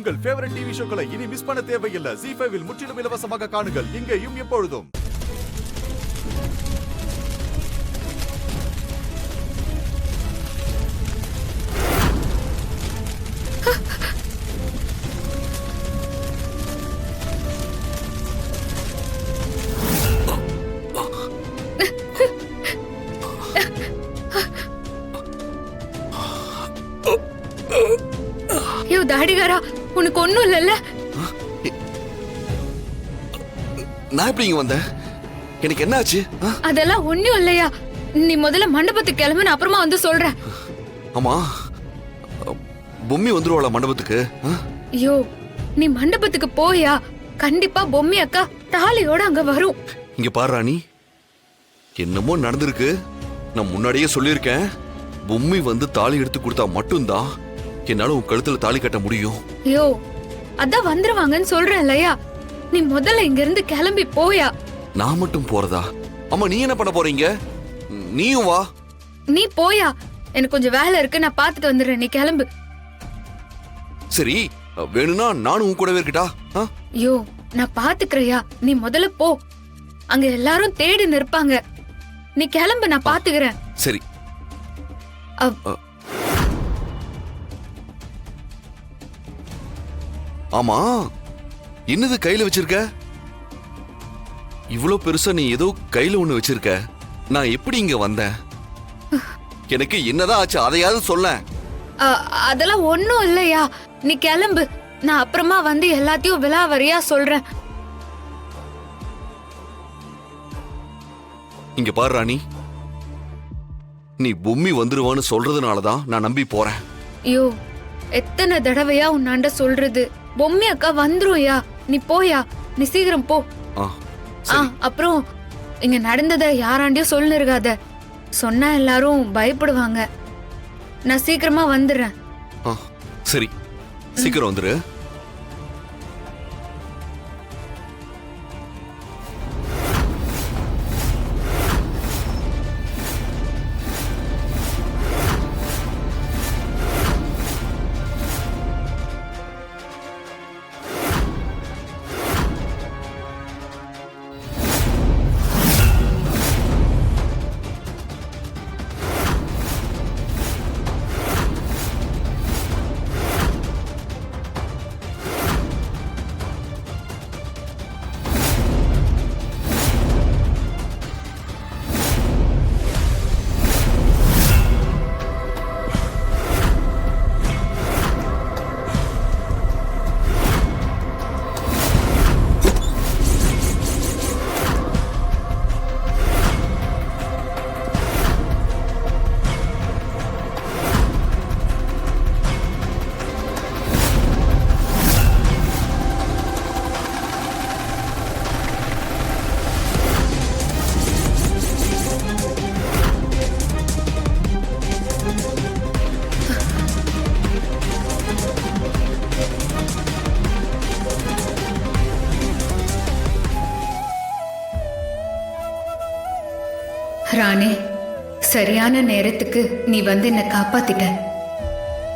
உங்கள் favourite TV ஷோக்களை இனி miss பண்ண தேவையில்லை. ZEE5 இல் முற்றிலும் இலவசமாக காணுங்கள். இங்கேயும் எப்பொழுதும். தாடிகாரா, உனக்கு ஒண்ணும் இல்லல்ல? நான் எப்படி இங்க வந்தேன்? எனக்கு என்ன ஆச்சு? அதெல்லாம் ஒண்ணும் இல்லையா. நீ முதல்ல மண்டபத்துக்கு கிளம்பு, நான் அப்புறமா வந்து சொல்றேன். ஆமா, பொம்மி வந்துருவாளா மண்டபத்துக்கு? ஐயோ, நீ மண்டபத்துக்கு போயா? கண்டிப்பா பொம்மி அக்கா தாலியோட அங்க வரும். இங்க பாரு ராணி, என்னமோ நடந்திருக்கு. நான் முன்னாடியே சொல்லியிருக்கேன், பொம்மி வந்து தாலி எடுத்து கொடுத்தா மட்டும்தான் என்னால உன் கழுத்துல தாலி கட்ட முடியும். ஐயோ, அதான் வந்துருவாங்கன்னு சொல்றேன் இல்லையா. நீ முதல்ல இங்க இருந்து கிளம்பி போயா. நான் மட்டும் போறதா? அம்மா, நீ என்ன பண்ண போறீங்க? நீயும் வா. நீ போயா, எனக்கு கொஞ்சம் வேலை இருக்கு, நான் பாத்துட்டு வந்துடுறேன். நீ கிளம்பு. சரி, வேணும்னா நானும் உன் கூடவே இருக்கட்டா? ஐயோ, நான் பாத்துக்கிறேயா, நீ முதல்ல போ. அங்க எல்லாரும் தேடி நிற்பாங்க. நீ கிளம்பு, நான் பாத்துக்கிறேன். சரி. ஆமா, என்னது கையில வச்சிருக்க? இவ்ளோ பெருசா நீ ஏதோ கையில ஒண்ணு வச்சிருக்க. நான் எப்படி இங்க வந்தேன்? எனக்கு என்னதான் ஆச்சு, அதையாவது சொல்ல. அதெல்லாம் ஒண்ணும் இல்லையா, நீ கிளம்பு. நான் அப்புறமா வந்து எல்லாத்தையும் விலாவரியா சொல்றேன். இங்க பாரு ராணி, நீ பொம்மி வந்துருவான்னு சொல்றதுனாலதான் நான் நம்பி போறேன். ஐயோ, எத்தனை தடவையா உன்னாண்ட சொல்றது? பொம்மி அக்கா வந்துருயா, நீ போயா, நீ சீக்கிரம் போ. அப்புறம் இங்க நடந்தத யாராண்டியும் சொல்லிருக்காத. சொன்னா எல்லாரும் பயப்படுவாங்க. நான் சீக்கிரமா வந்துடுறேன். சரி, சீக்கிரம் வந்துரு. ராணி, சரியான நேரத்துக்கு நீ வந்து என்ன காப்பாத்திட்ட.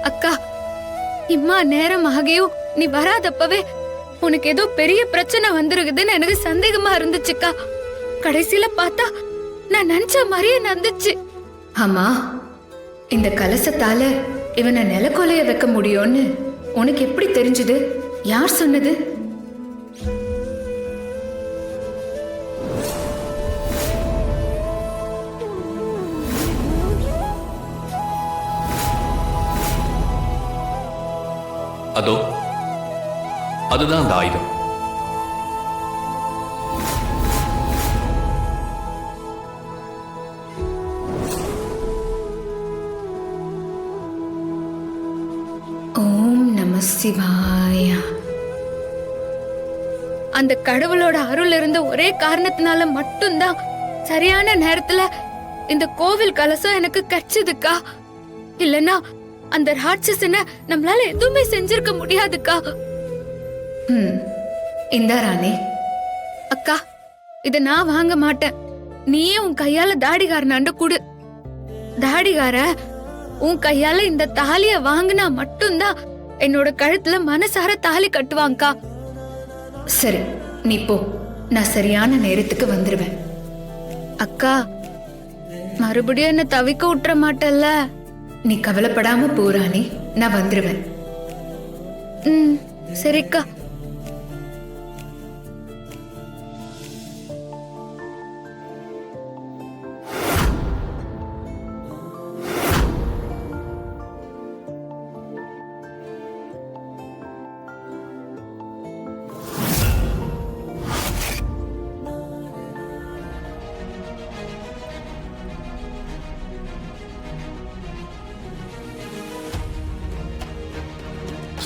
அக்கா, இம்மா நேரம் ஆகியும் நீ வராதப்பவே உனக்கு ஏதோ பெரிய பிரச்சனை வந்திருக்குதுன்னு எனக்கு சந்தேகமா இருந்துச்சுக்கா. கடைசியில பார்த்தா நான் நினைச்ச மாதிரியே நடந்துச்சு. ஆமா, இந்த கலசத்தால இவனை நிலக்கொலைய வைக்க முடியும்னு உனக்கு எப்படி தெரிஞ்சது? யார் சொன்னது? அதோ, அதுதான் அந்த ஆயுதம். ஓம் நம சிவாய. அந்த கடவுளோட அருள் இருந்த ஒரே காரணத்தினால மட்டும்தான் சரியான நேரத்துல இந்த கோவில் கலசம் எனக்கு கிடைச்சதுக்கா. இல்லனா அந்த ராட்சசனை நம்மளால எதுவுமே செஞ்சிருக்க முடியாதுக்கா. இந்த ராணி அக்கா, இத நான் வாங்க மாட்டேன். நீயே உன் கையால தாடிகாரனாண்ட குடு. தாடிகார உன் கையால இந்த தாலிய வாங்கினா மட்டும்தான் என்னோட கழுத்துல மனசார தாலி கட்டுவாங்கக்கா. சரி, நீ போ. நான் சரியான நேரத்துக்கு வந்துருவேன். அக்கா, மறுபடியும் என்ன தவிக்க விட்டுற மாட்டல்ல? நீ கவலைப்படாம போறானே, நான் வந்துருவேன். சரிக்கா.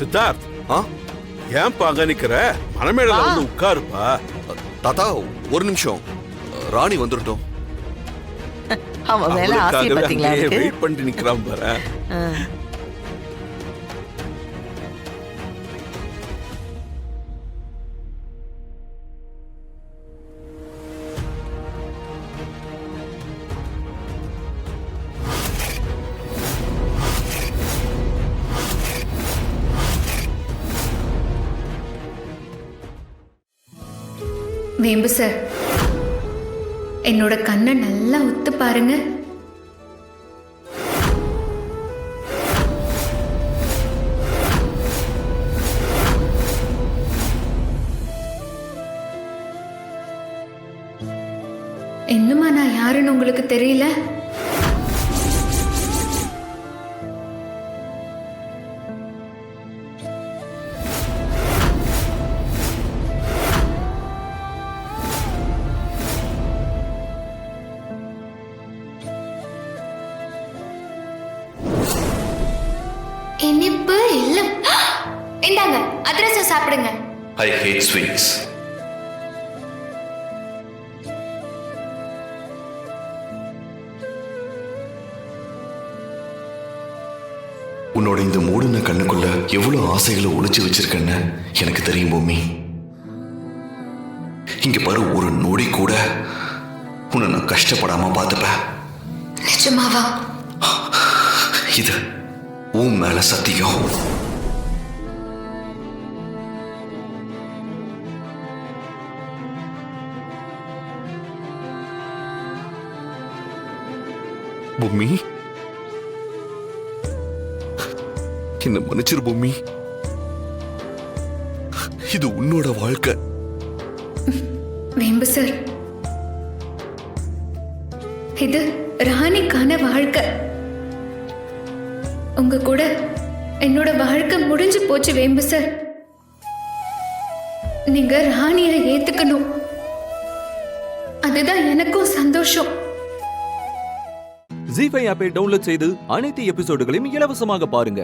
சித்தார்த், ஆ ஏன்பா அங்க நிக்கிற? மனமேடல வந்து உட்காருப்பா. தாத்தா, ஒரு நிமிஷம். ராணி வந்துட்டோம். அவன் மேல ஆசை பாத்தீங்களா? வெயிட் பண்ணிட்டு நிக்கிறான் பாரு. வேம்பு சார், என்னோட கண்ணை நல்லா உத்து பாருங்க. இன்னுமா நான் யாருன்னு உங்களுக்கு தெரியல? இனிப்பு இல்ல. இந்தாங்க, அதிரசம் சாப்பிடுங்க. ஐ ஹேட் ஸ்வீட்ஸ். உன்னோட இந்த மூடின கண்ணுக்குள்ள எவ்வளவு ஆசைகளை ஒளிச்சு வச்சிருக்கேன்னு எனக்கு தெரியும் பூமி. இங்க பாரு, ஒரு நொடி கூட உன்னை நான் கஷ்டப்படாம பார்த்துப்பேன். நிஜமாவா? இது உன் மேல சத்தியம். பூமி, என்ன மன்னிச்சிரு பூமி. இது உன்னோட வாழ்க்கை. வேம்பு சார், இது ராணிக்கான வாழ்க்கை. உங்க கூட என்னோட வாழ்க்கை முடிஞ்சு போச்சு வேம்பு சார். நீங்க ராணியை ஏத்துக்கணும். அதுதான் எனக்கும் சந்தோஷம். ஜீ5 ஆப்பை டவுன்லோட் செய்து அனைத்து எபிசோடுகளையும் இலவசமாக பாருங்க.